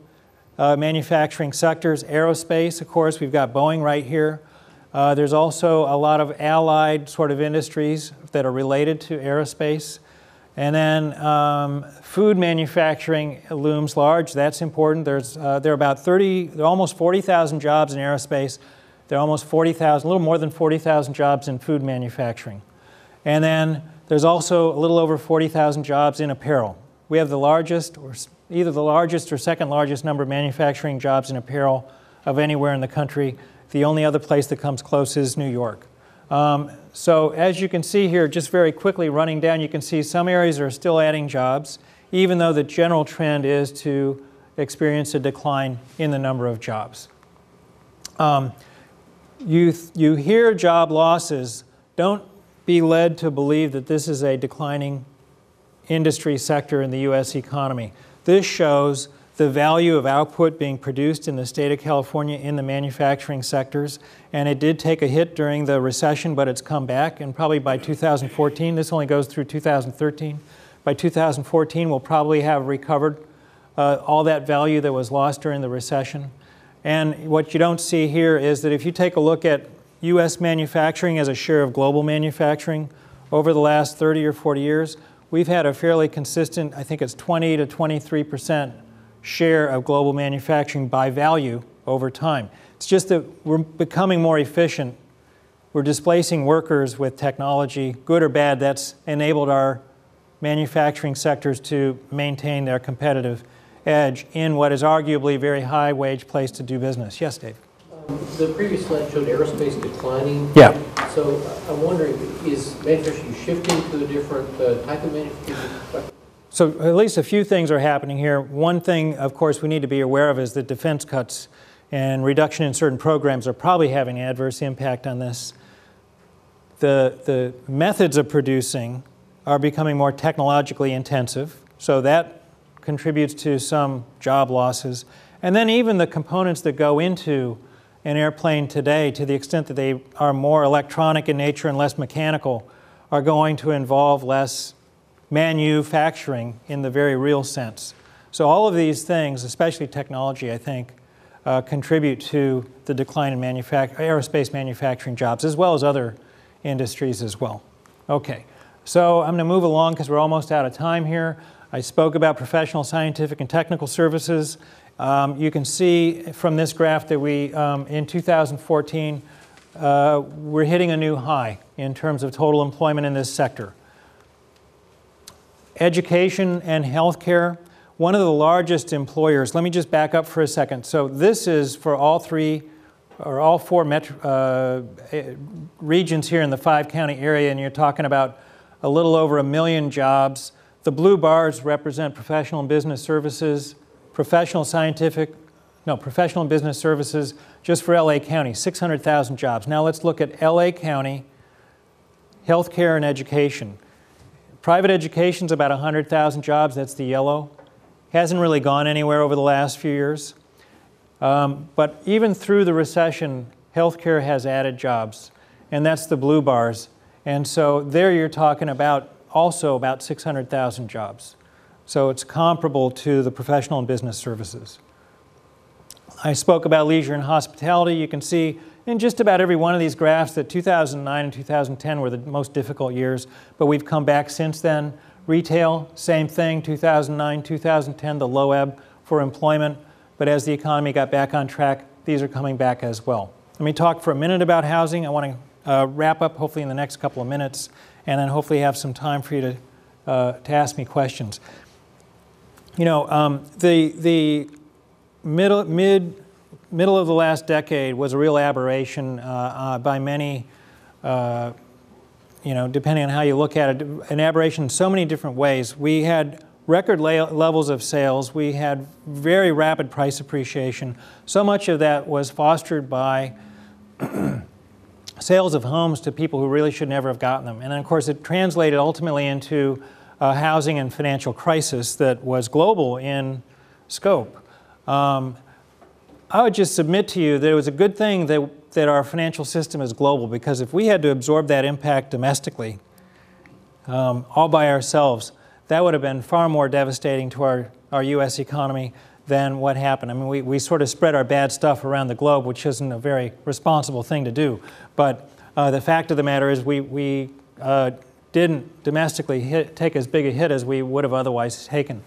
manufacturing sectors. Aerospace, of course, we've got Boeing right here. There's also a lot of allied sort of industries that are related to aerospace. And then food manufacturing looms large. That's important. There are almost 40,000 jobs in aerospace. There are almost 40,000, a little more than 40,000 jobs in food manufacturing. And then there's also a little over 40,000 jobs in apparel. We have the largest, or either the largest or second largest number of manufacturing jobs in apparel of anywhere in the country. The only other place that comes close is New York. So as you can see here, just very quickly running down, you can see some areas are still adding jobs, even though the general trend is to experience a decline in the number of jobs. You hear job losses. Don't be led to believe that this is a declining industry sector in the U.S. economy. This shows the value of output being produced in the state of California in the manufacturing sectors. And it did take a hit during the recession, but it's come back. And probably by 2014, this only goes through 2013. By 2014, we'll probably have recovered all that value that was lost during the recession. And what you don't see here is that if you take a look at U.S. manufacturing as a share of global manufacturing over the last 30 or 40 years, we've had a fairly consistent, I think it's 20 to 23% share of global manufacturing by value over time. It's just that we're becoming more efficient. We're displacing workers with technology, good or bad. That's enabled our manufacturing sectors to maintain their competitive edge in what is arguably a very high wage place to do business. Yes, Dave? The previous slide showed aerospace declining. Yeah. So I'm wondering, is manufacturing shifting to a different type of manufacturing? So at least a few things are happening here. One thing, of course, we need to be aware of is that defense cuts and reduction in certain programs are probably having an adverse impact on this. The methods of producing are becoming more technologically intensive, so that contributes to some job losses. And then even the components that go into an airplane today, to the extent that they are more electronic in nature and less mechanical, are going to involve less manufacturing in the very real sense. So all of these things, especially technology, I think, contribute to the decline in aerospace manufacturing jobs, as well as other industries as well. Okay, so I'm going to move along because we're almost out of time here. I spoke about professional, scientific, and technical services. You can see from this graph that we, in 2014, we're hitting a new high in terms of total employment in this sector. Education and healthcare, one of the largest employers. Let me just back up for a second. So this is for all four regions here in the 5-county area, and you're talking about a little over 1 million jobs. The blue bars represent professional and business services, professional and business services just for LA County, 600,000 jobs. Now let's look at LA County, healthcare and education. Private education's about 100,000 jobs, that's the yellow. Hasn't really gone anywhere over the last few years. But even through the recession, healthcare has added jobs, and that's the blue bars. And so there you're talking about also about 600,000 jobs. So it's comparable to the professional and business services. I spoke about leisure and hospitality. You can see in just about every one of these graphs that 2009 and 2010 were the most difficult years, but we've come back since then. Retail, same thing, 2009, 2010, the low ebb for employment, but as the economy got back on track, these are coming back as well. Let me talk for a minute about housing. I want to wrap up hopefully in the next couple of minutes, and then hopefully have some time for you to ask me questions. You know, the middle of the last decade was a real aberration by many, you know, depending on how you look at it, an aberration in so many different ways. We had record levels of sales. We had very rapid price appreciation. So much of that was fostered by sales of homes to people who really should never have gotten them. And then, of course, it translated ultimately into a housing and financial crisis that was global in scope. I would just submit to you that it was a good thing that our financial system is global, because if we had to absorb that impact domestically, all by ourselves, that would have been far more devastating to our U.S. economy than what happened. I mean, we sort of spread our bad stuff around the globe, which isn't a very responsible thing to do. But the fact of the matter is we did didn't domestically take as big a hit as we would have otherwise taken.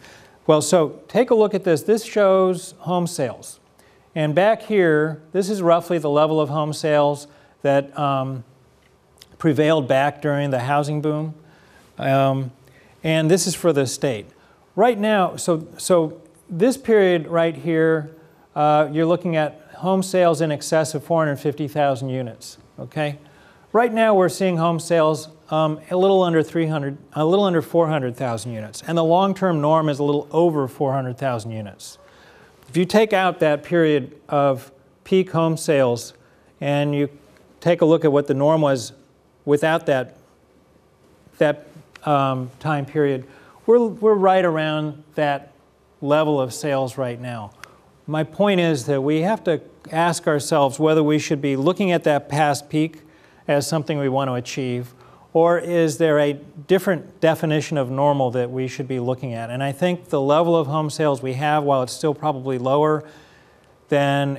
Well, so take a look at this. This shows home sales. And back here, this is roughly the level of home sales that prevailed back during the housing boom. And this is for the state. Right now, so this period right here, you're looking at home sales in excess of 450,000 units, okay? Right now we're seeing home sales a little under 400,000 units, and the long-term norm is a little over 400,000 units. If you take out that period of peak home sales and you take a look at what the norm was without that time period, we're right around that level of sales right now. My point is that we have to ask ourselves whether we should be looking at that past peak as something we want to achieve, or is there a different definition of normal that we should be looking at? And I think the level of home sales we have, while it's still probably lower than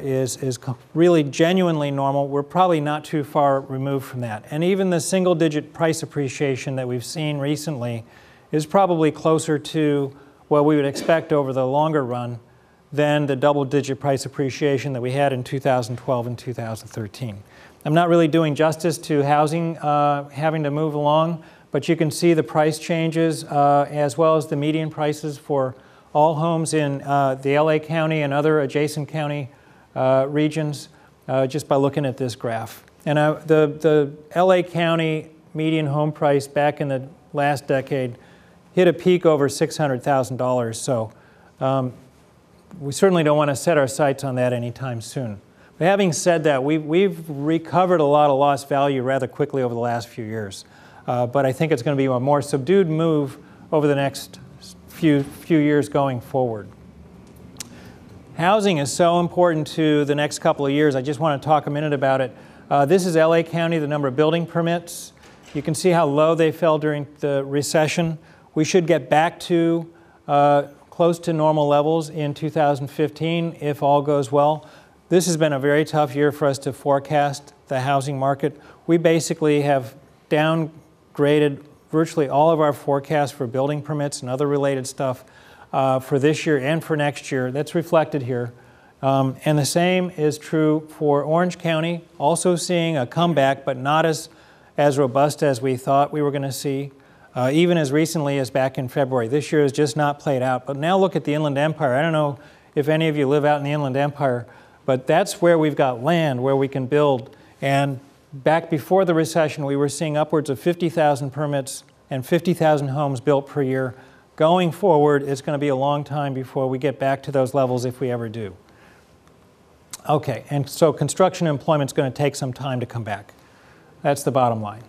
is really genuinely normal, we're probably not too far removed from that. And even the single-digit price appreciation that we've seen recently is probably closer to what we would expect over the longer run than the double-digit price appreciation that we had in 2012 and 2013. I'm not really doing justice to housing having to move along, but you can see the price changes as well as the median prices for all homes in the LA County and other adjacent county regions just by looking at this graph. And the LA County median home price back in the last decade hit a peak over $600,000. So we certainly don't want to set our sights on that anytime soon. But having said that, we've recovered a lot of lost value rather quickly over the last few years. But I think it's going to be a more subdued move over the next few years going forward. Housing is so important to the next couple of years. I just want to talk a minute about it. This is LA County, the number of building permits. You can see how low they fell during the recession. We should get back to close to normal levels in 2015 if all goes well. This has been a very tough year for us to forecast the housing market. We basically have downgraded virtually all of our forecasts for building permits and other related stuff for this year and for next year. That's reflected here. And the same is true for Orange County, also seeing a comeback, but not as robust as we thought we were going to see. Even as recently as back in February. This year has just not played out. But now look at the Inland Empire. I don't know if any of you live out in the Inland Empire, but that's where we've got land where we can build. And back before the recession, we were seeing upwards of 50,000 permits and 50,000 homes built per year. Going forward, it's going to be a long time before we get back to those levels if we ever do. Okay, and so construction employment is going to take some time to come back. That's the bottom line.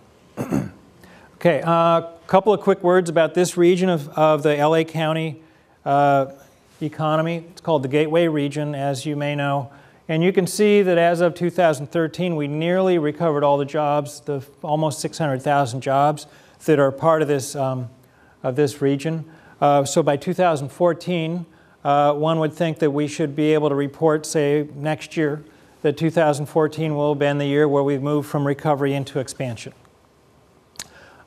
Okay, a couple of quick words about this region of the LA County economy. It's called the Gateway region, as you may know. And you can see that as of 2013, we nearly recovered all the jobs, the almost 600,000 jobs that are part of this region. So by 2014, one would think that we should be able to report, say, next year, that 2014 will have been the year where we've moved from recovery into expansion.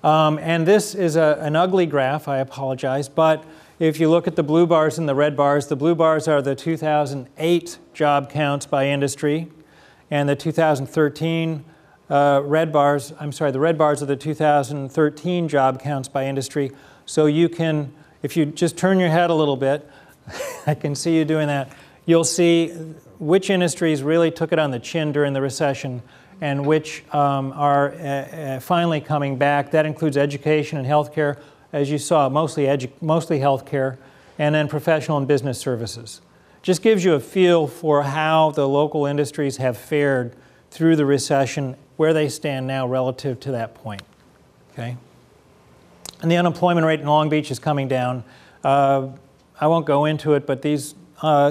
And this is an ugly graph, I apologize, but if you look at the blue bars and the red bars are the 2008 job counts by industry, and the 2013 the red bars are the 2013 job counts by industry. So you can, if you just turn your head a little bit, I can see you doing that, you'll see which industries really took it on the chin during the recession and which are finally coming back. That includes education and healthcare, as you saw, mostly healthcare, and then professional and business services. Just gives you a feel for how the local industries have fared through the recession, where they stand now relative to that point. Okay? And the unemployment rate in Long Beach is coming down. I won't go into it, but these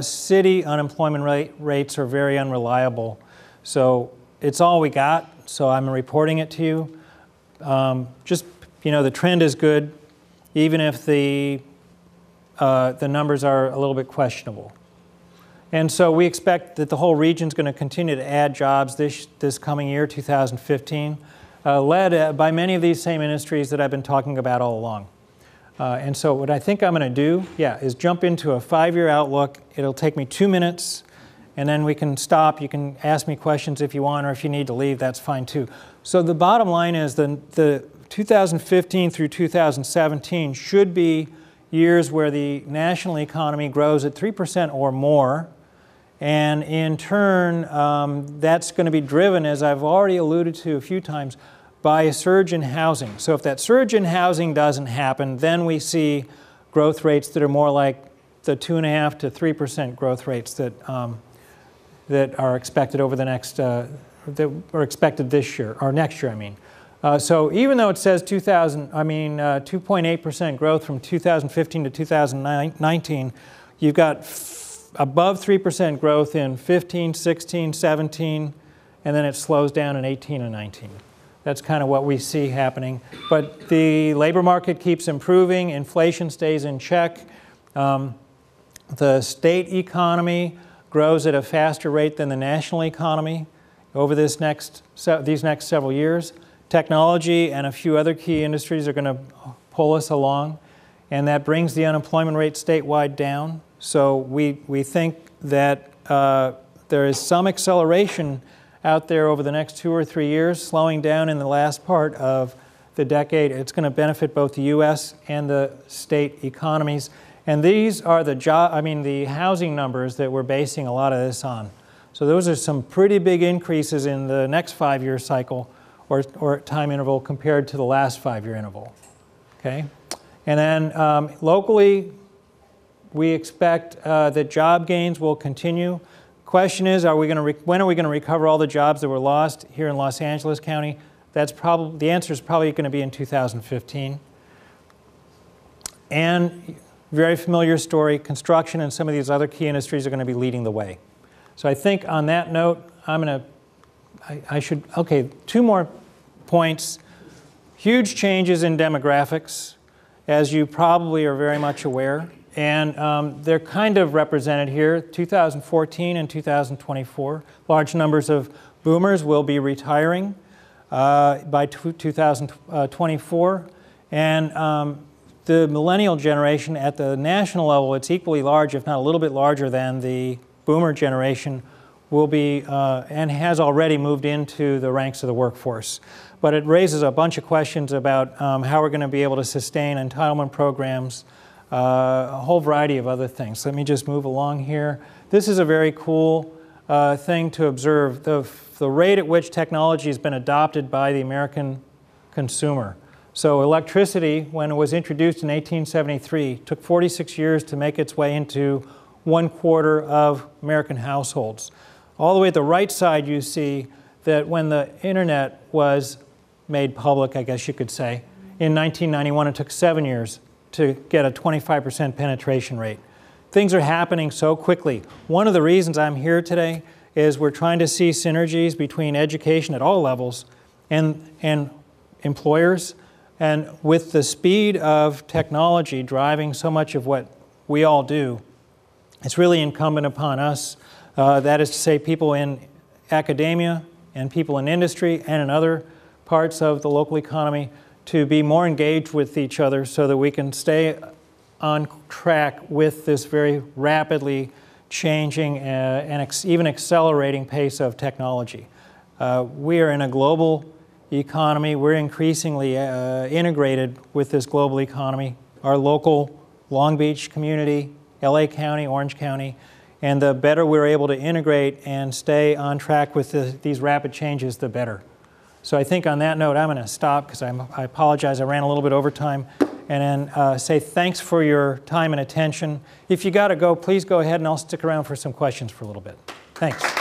city unemployment rates are very unreliable. So it's all we got, so I'm reporting it to you. The trend is good, even if the numbers are a little bit questionable. And so we expect that the whole region is going to continue to add jobs this coming year, 2015. led by many of these same industries that I've been talking about all along. And so what I think I'm going to do, is jump into a 5-year outlook. It'll take me 2 minutes, and then we can stop. You can ask me questions if you want, or if you need to leave, that's fine too. So the bottom line is the 2015 through 2017 should be years where the national economy grows at 3% or more. And in turn, that's going to be driven, as I've already alluded to a few times, by a surge in housing. So if that surge in housing doesn't happen, then we see growth rates that are more like the 2.5% to 3% growth rates that are expected over the next, that are expected this year, or next year, I mean. So even though it says 2.8% growth from 2015 to 2019, you've got above 3% growth in 15, 16, 17, and then it slows down in 18 and 19. That's kind of what we see happening. But the labor market keeps improving, inflation stays in check, the state economy grows at a faster rate than the national economy over these next several years. Technology and a few other key industries are going to pull us along, and that brings the unemployment rate statewide down. So we think that there is some acceleration out there over the next 2 or 3 years, slowing down in the last part of the decade. It's going to benefit both the U.S. and the state economies. And these are the housing numbers that we're basing a lot of this on. So those are some pretty big increases in the next 5-year cycle or time interval compared to the last 5-year interval. Okay? And then locally, we expect that job gains will continue. Question is, when are we going to recover all the jobs that were lost here in Los Angeles County? The answer is probably going to be in 2015. And very familiar story, construction and some of these other key industries are going to be leading the way. So I think on that note, okay, 2 more points. Huge changes in demographics, as you probably are very much aware. And they're kind of represented here, 2014 and 2024. Large numbers of boomers will be retiring by 2024. And the millennial generation at the national level, it's equally large, if not a little bit larger than the boomer generation, will be and has already moved into the ranks of the workforce. But it raises a bunch of questions about how we're going to be able to sustain entitlement programs, a whole variety of other things. Let me just move along here. This is a very cool thing to observe, the rate at which technology has been adopted by the American consumer. So electricity, when it was introduced in 1873, took 46 years to make its way into 1/4 of American households. All the way at the right side, you see that when the internet was made public, I guess you could say, in 1991, it took 7 years to get a 25% penetration rate. Things are happening so quickly. One of the reasons I'm here today is we're trying to see synergies between education at all levels and employers. And with the speed of technology driving so much of what we all do, it's really incumbent upon us, that is to say people in academia and people in industry and in other parts of the local economy, to be more engaged with each other so that we can stay on track with this very rapidly changing and even accelerating pace of technology. We are in a global economy. We're increasingly integrated with this global economy. Our local Long Beach community, LA County, Orange County, and the better we're able to integrate and stay on track with these rapid changes, the better. So I think on that note, I'm going to stop because I apologize. I ran a little bit over time. And then say thanks for your time and attention. If you got to go, please go ahead and I'll stick around for some questions for a little bit. Thanks.